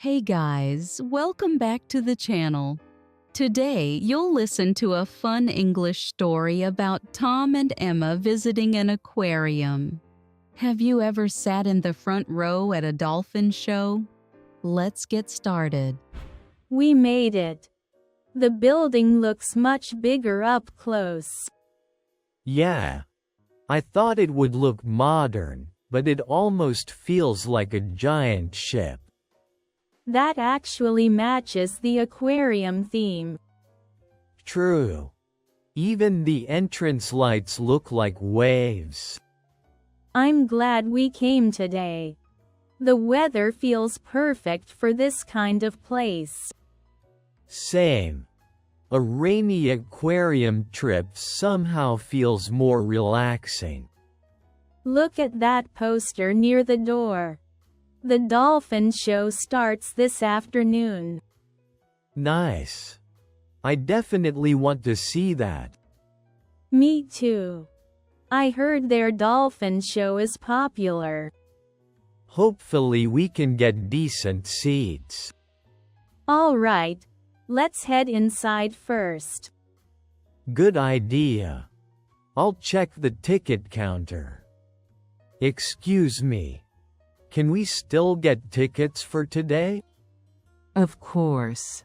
Hey guys, welcome back to the channel. Today, you'll listen to a fun English story about Tom and Emma visiting an aquarium. Have you ever sat in the front row at a dolphin show? Let's get started. We made it. The building looks much bigger up close. Yeah. I thought it would look modern, but it almost feels like a giant ship. That actually matches the aquarium theme. True. Even the entrance lights look like waves. I'm glad we came today. The weather feels perfect for this kind of place. Same. A rainy aquarium trip somehow feels more relaxing. Look at that poster near the door. The Dolphin show starts this afternoon. Nice. I definitely want to see that. Me too. I heard their dolphin show is popular. Hopefully we can get decent seats. All right, let's head inside first. Good idea. I'll check the ticket counter. Excuse me. Can we still get tickets for today? Of course.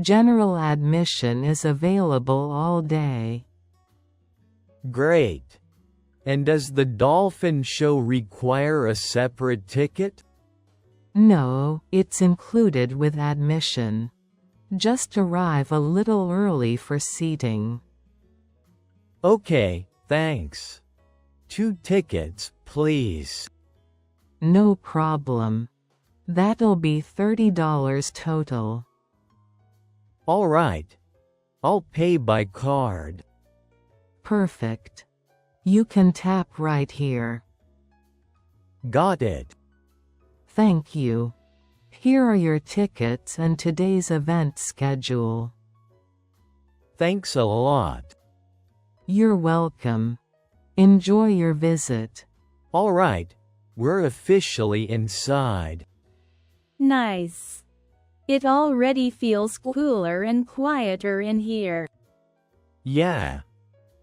General admission is available all day. Great. And does the Dolphin show require a separate ticket? No, it's included with admission. Just arrive a little early for seating. Okay, thanks. 2 tickets, please. No problem. That'll be $30 total. All right. I'll pay by card. Perfect. You can tap right here. Got it. Thank you. Here are your tickets and today's event schedule. Thanks a lot. You're welcome. Enjoy your visit. All right. We're officially inside. Nice. It already feels cooler and quieter in here. Yeah.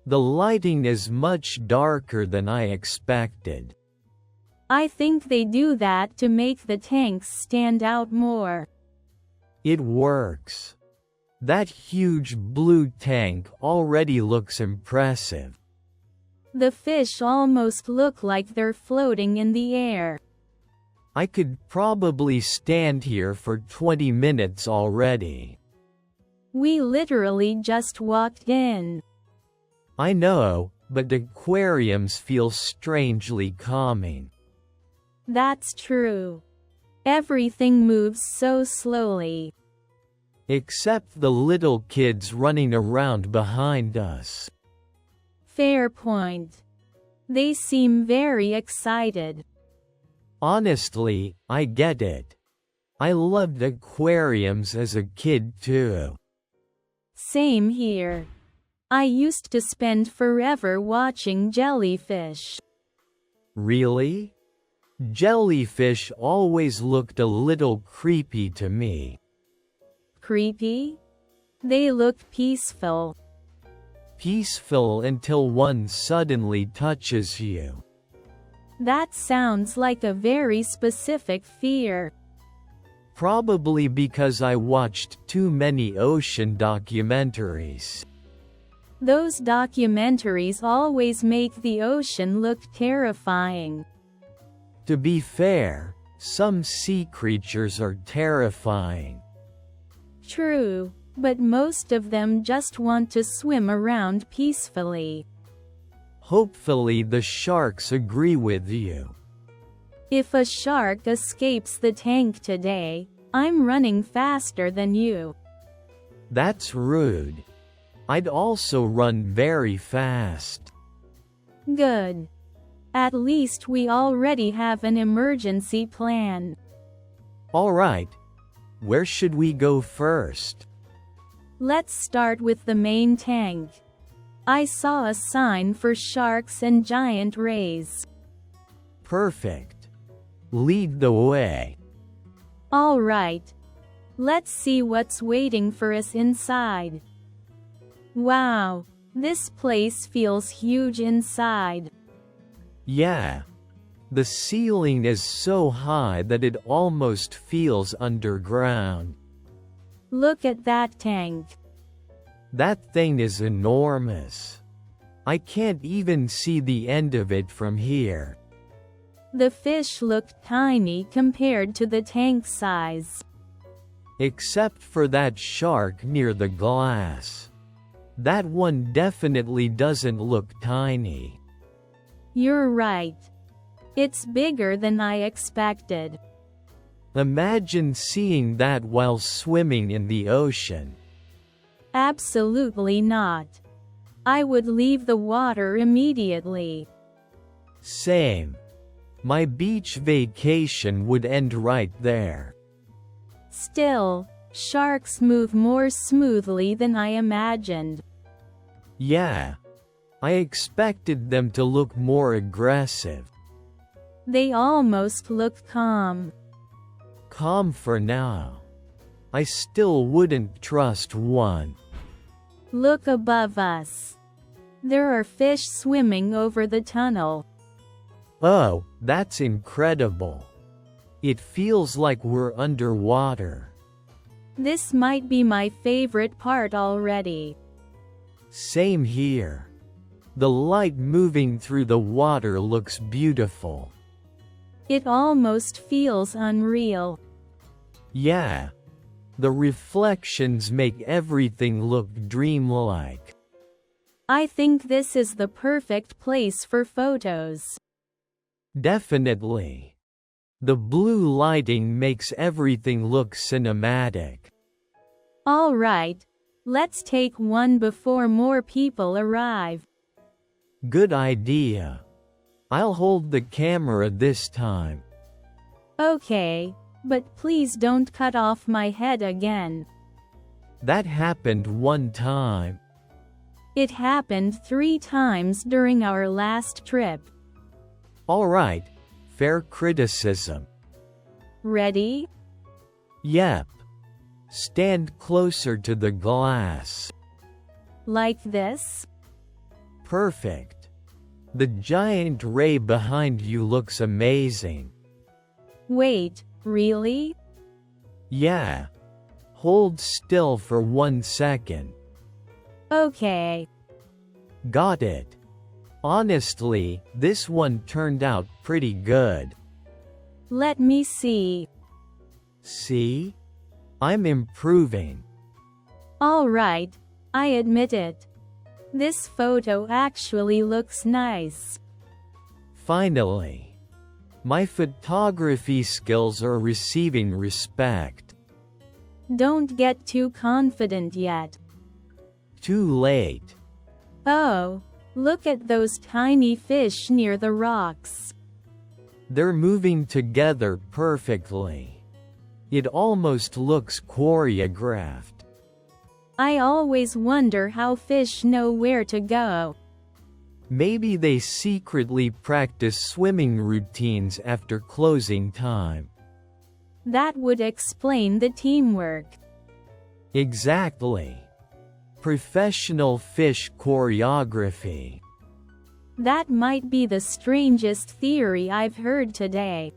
The lighting is much darker than I expected. I think they do that to make the tanks stand out more. It works. That huge blue tank already looks impressive. The fish almost look like they're floating in the air. I could probably stand here for 20 minutes already. We literally just walked in. I know, but aquariums feel strangely calming. That's true. Everything moves so slowly. Except the little kids running around behind us. Fair point. They seem very excited. Honestly, I get it. I loved aquariums as a kid too. Same here. I used to spend forever watching jellyfish. Really? Jellyfish always looked a little creepy to me. Creepy? They look peaceful. Peaceful until one suddenly touches you. That sounds like a very specific fear. Probably because I watched too many ocean documentaries. Those documentaries always make the ocean look terrifying. To be fair, some sea creatures are terrifying. True, but most of them just want to swim around peacefully. Hopefully the sharks agree with you. If a shark escapes the tank today, I'm running faster than you. That's rude. I'd also run very fast. Good. At least we already have an emergency plan. All right. Where should we go first? Let's start with the main tank. I saw a sign for sharks and giant rays. Perfect. Lead the way. All right. Let's see what's waiting for us inside. Wow, this place feels huge inside. Yeah. The ceiling is so high that it almost feels underground. Look at that tank. That thing is enormous. I can't even see the end of it from here. The fish looked tiny compared to the tank size. Except for that shark near the glass. That one definitely doesn't look tiny. You're right. It's bigger than I expected. Imagine seeing that while swimming in the ocean. Absolutely not. I would leave the water immediately. Same. My beach vacation would end right there. Still, sharks move more smoothly than I imagined. Yeah. I expected them to look more aggressive. They almost look calm. Calm for now. I still wouldn't trust one. Look above us. There are fish swimming over the tunnel. Oh, that's incredible. It feels like we're underwater. This might be my favorite part already. Same here. The light moving through the water looks beautiful. It almost feels unreal. Yeah. The reflections make everything look dreamlike. I think this is the perfect place for photos. Definitely. The blue lighting makes everything look cinematic. All right, let's take one before more people arrive. Good idea. I'll hold the camera this time. Okay, but please don't cut off my head again. That happened one time. It happened 3 times during our last trip. Alright, fair criticism. Ready? Yep. Stand closer to the glass. Like this? Perfect. The giant ray behind you looks amazing. Wait, really? Yeah. Hold still for 1 second. Okay. Got it. Honestly, this one turned out pretty good. Let me see. See? I'm improving. All right, I admit it. This photo actually looks nice. Finally. My photography skills are receiving respect. Don't get too confident yet. Too late. Oh, look at those tiny fish near the rocks. They're moving together perfectly. It almost looks choreographed. I always wonder how fish know where to go. Maybe they secretly practice swimming routines after closing time. That would explain the teamwork. Exactly. Professional fish choreography. That might be the strangest theory I've heard today.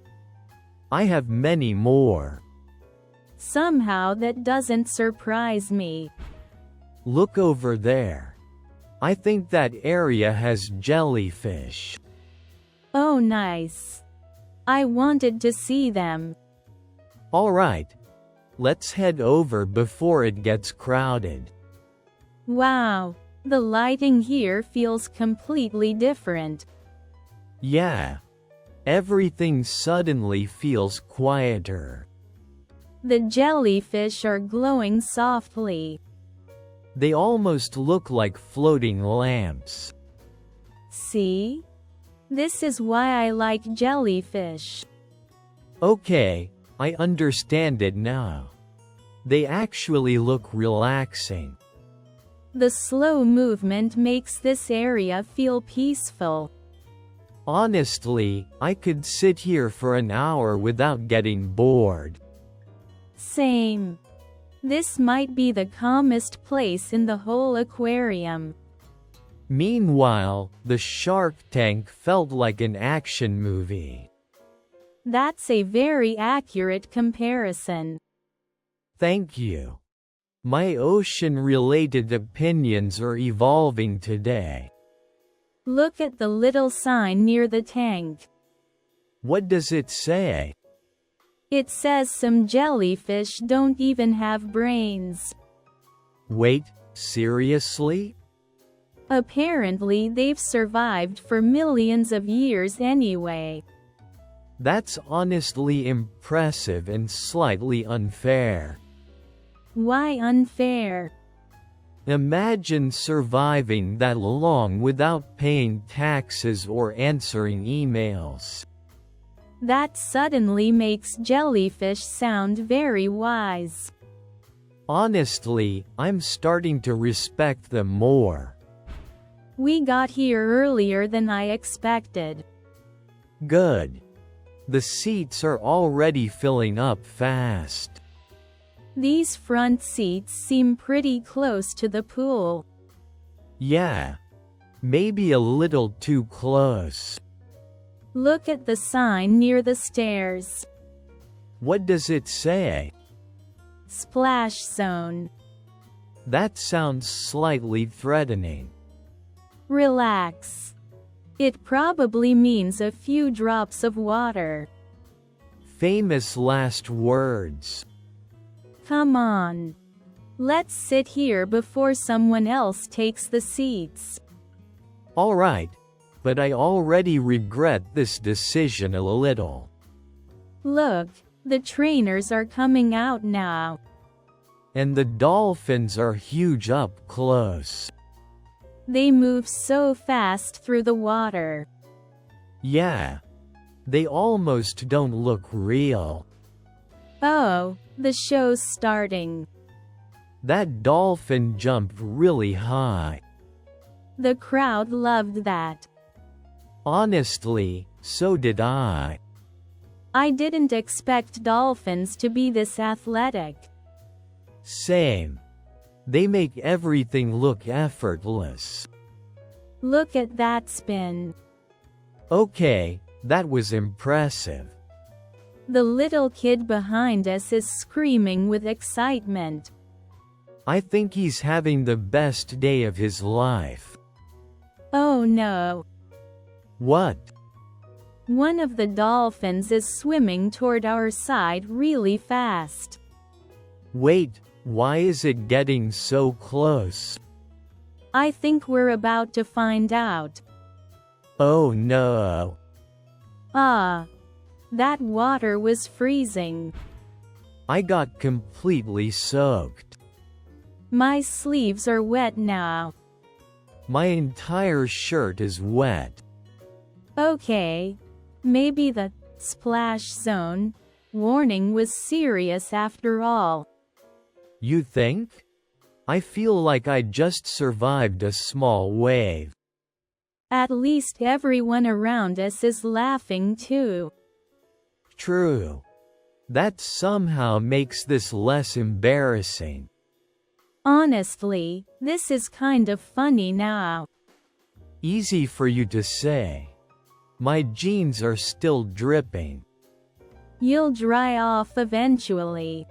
I have many more. Somehow that doesn't surprise me. Look over there. I think that area has jellyfish. Oh, nice. I wanted to see them. Alright. Let's head over before it gets crowded. Wow, the lighting here feels completely different. Yeah. Everything suddenly feels quieter. The jellyfish are glowing softly. They almost look like floating lamps. See? This is why I like jellyfish. Okay, I understand it now. They actually look relaxing. The slow movement makes this area feel peaceful. Honestly, I could sit here for an hour without getting bored. Same. This might be the calmest place in the whole aquarium. Meanwhile, the shark tank felt like an action movie. That's a very accurate comparison. Thank you. My ocean-related opinions are evolving today. Look at the little sign near the tank. What does it say? It says some jellyfish don't even have brains. Wait, seriously? Apparently they've survived for millions of years anyway. That's honestly impressive and slightly unfair. Why unfair? Imagine surviving that long without paying taxes or answering emails. That suddenly makes jellyfish sound very wise. Honestly, I'm starting to respect them more. We got here earlier than I expected. Good. The seats are already filling up fast. These front seats seem pretty close to the pool. Yeah. Maybe a little too close. Look at the sign near the stairs. What does it say? Splash zone. That sounds slightly threatening. Relax. It probably means a few drops of water. Famous last words. Come on. Let's sit here before someone else takes the seats. Alright, but I already regret this decision a little. Look, the trainers are coming out now. And the dolphins are huge up close. They move so fast through the water. Yeah. They almost don't look real. Oh, the show's starting. That dolphin jumped really high. The crowd loved that. Honestly, so did I. I didn't expect dolphins to be this athletic. Same. They make everything look effortless. Look at that spin. Okay, that was impressive. The little kid behind us is screaming with excitement. I think he's having the best day of his life. Oh no. What? One of the dolphins is swimming toward our side really fast. Wait, why is it getting so close? I think we're about to find out. Oh no. Ah. That water was freezing. I got completely soaked. My sleeves are wet now. My entire shirt is wet. Okay. Maybe the splash zone warning was serious after all. You think? I feel like I just survived a small wave. At least everyone around us is laughing too. True. That somehow makes this less embarrassing. Honestly, this is kind of funny now. Easy for you to say. My jeans are still dripping. You'll dry off eventually.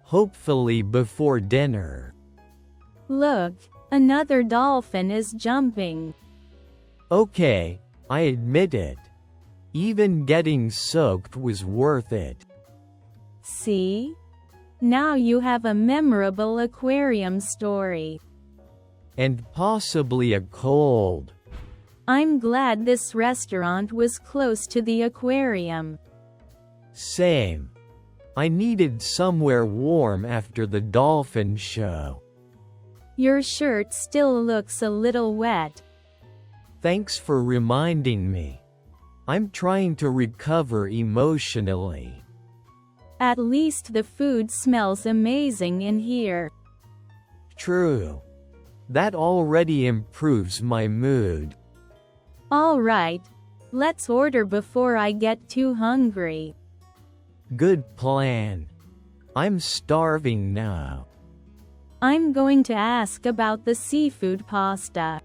Hopefully before dinner. Look, another dolphin is jumping. Okay, I admit it. Even getting soaked was worth it. See? Now you have a memorable aquarium story. And possibly a cold. I'm glad this restaurant was close to the aquarium. Same. I needed somewhere warm after the dolphin show. Your shirt still looks a little wet. Thanks for reminding me. I'm trying to recover emotionally. At least the food smells amazing in here. True. That already improves my mood. Alright, let's order before I get too hungry. Good plan. I'm starving now. I'm going to ask about the seafood pasta.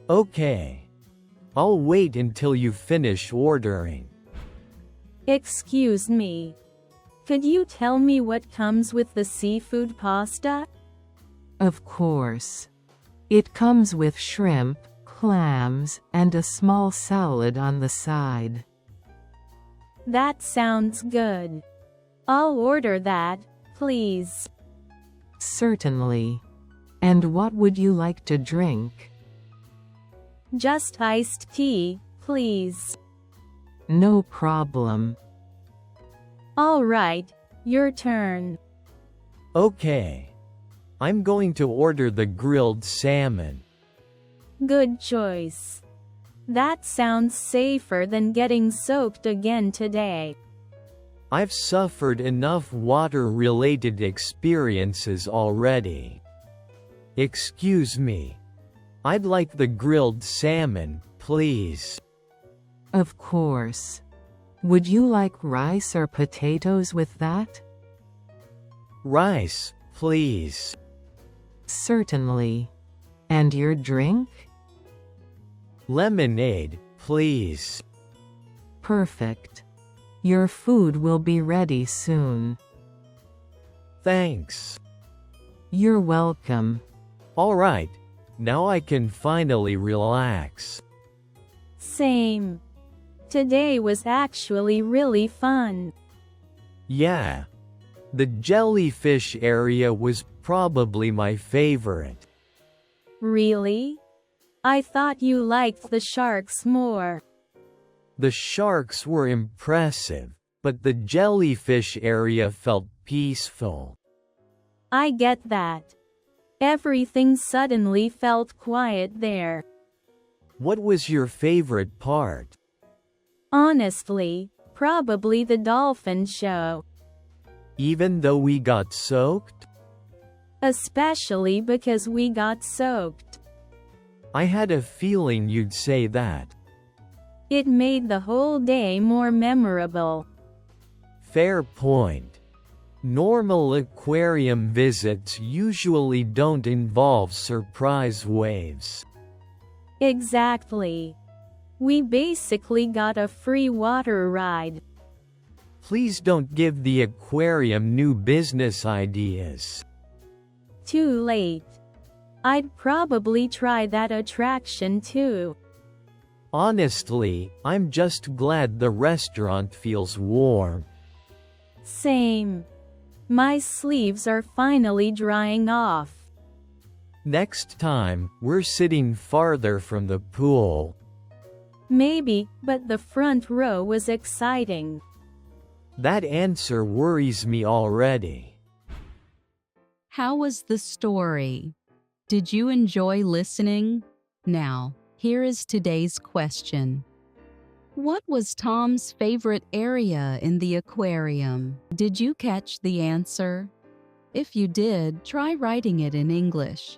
Okay. I'll wait until you finish ordering. Excuse me. Could you tell me what comes with the seafood pasta? Of course. It comes with shrimp, clams, and a small salad on the side. That sounds good. I'll order that, please. Certainly. And what would you like to drink? Just iced tea, please. No problem. All right, your turn. Okay. I'm going to order the grilled salmon. Good choice. That sounds safer than getting soaked again today. I've suffered enough water-related experiences already. Excuse me. I'd like the grilled salmon, please. Of course. Would you like rice or potatoes with that? Rice, please. Certainly. And your drink? Lemonade, please. Perfect. Your food will be ready soon. Thanks. You're welcome. All right. Now I can finally relax. Same. Today was actually really fun. Yeah. The jellyfish area was probably my favorite. Really? I thought you liked the sharks more. The sharks were impressive, but the jellyfish area felt peaceful. I get that. Everything suddenly felt quiet there. What was your favorite part? Honestly, probably the dolphin show. Even though we got soaked? Especially because we got soaked. I had a feeling you'd say that. It made the whole day more memorable. Fair point. Normal aquarium visits usually don't involve surprise waves. Exactly. We basically got a free water ride. Please don't give the aquarium new business ideas. Too late. I'd probably try that attraction too. Honestly, I'm just glad the restaurant feels warm. Same. My sleeves are finally drying off. Next time, we're sitting farther from the pool. Maybe, but the front row was exciting. That answer worries me already. How was the story? Did you enjoy listening? Now, here is today's question. What was Tom's favorite area in the aquarium? Did you catch the answer? If you did, try writing it in English.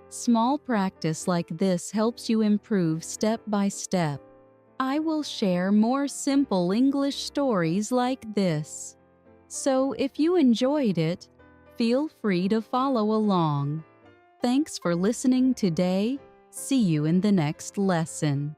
Small practice like this helps you improve step by step. I will share more simple English stories like this. So if you enjoyed it, feel free to follow along. Thanks for listening today. See you in the next lesson.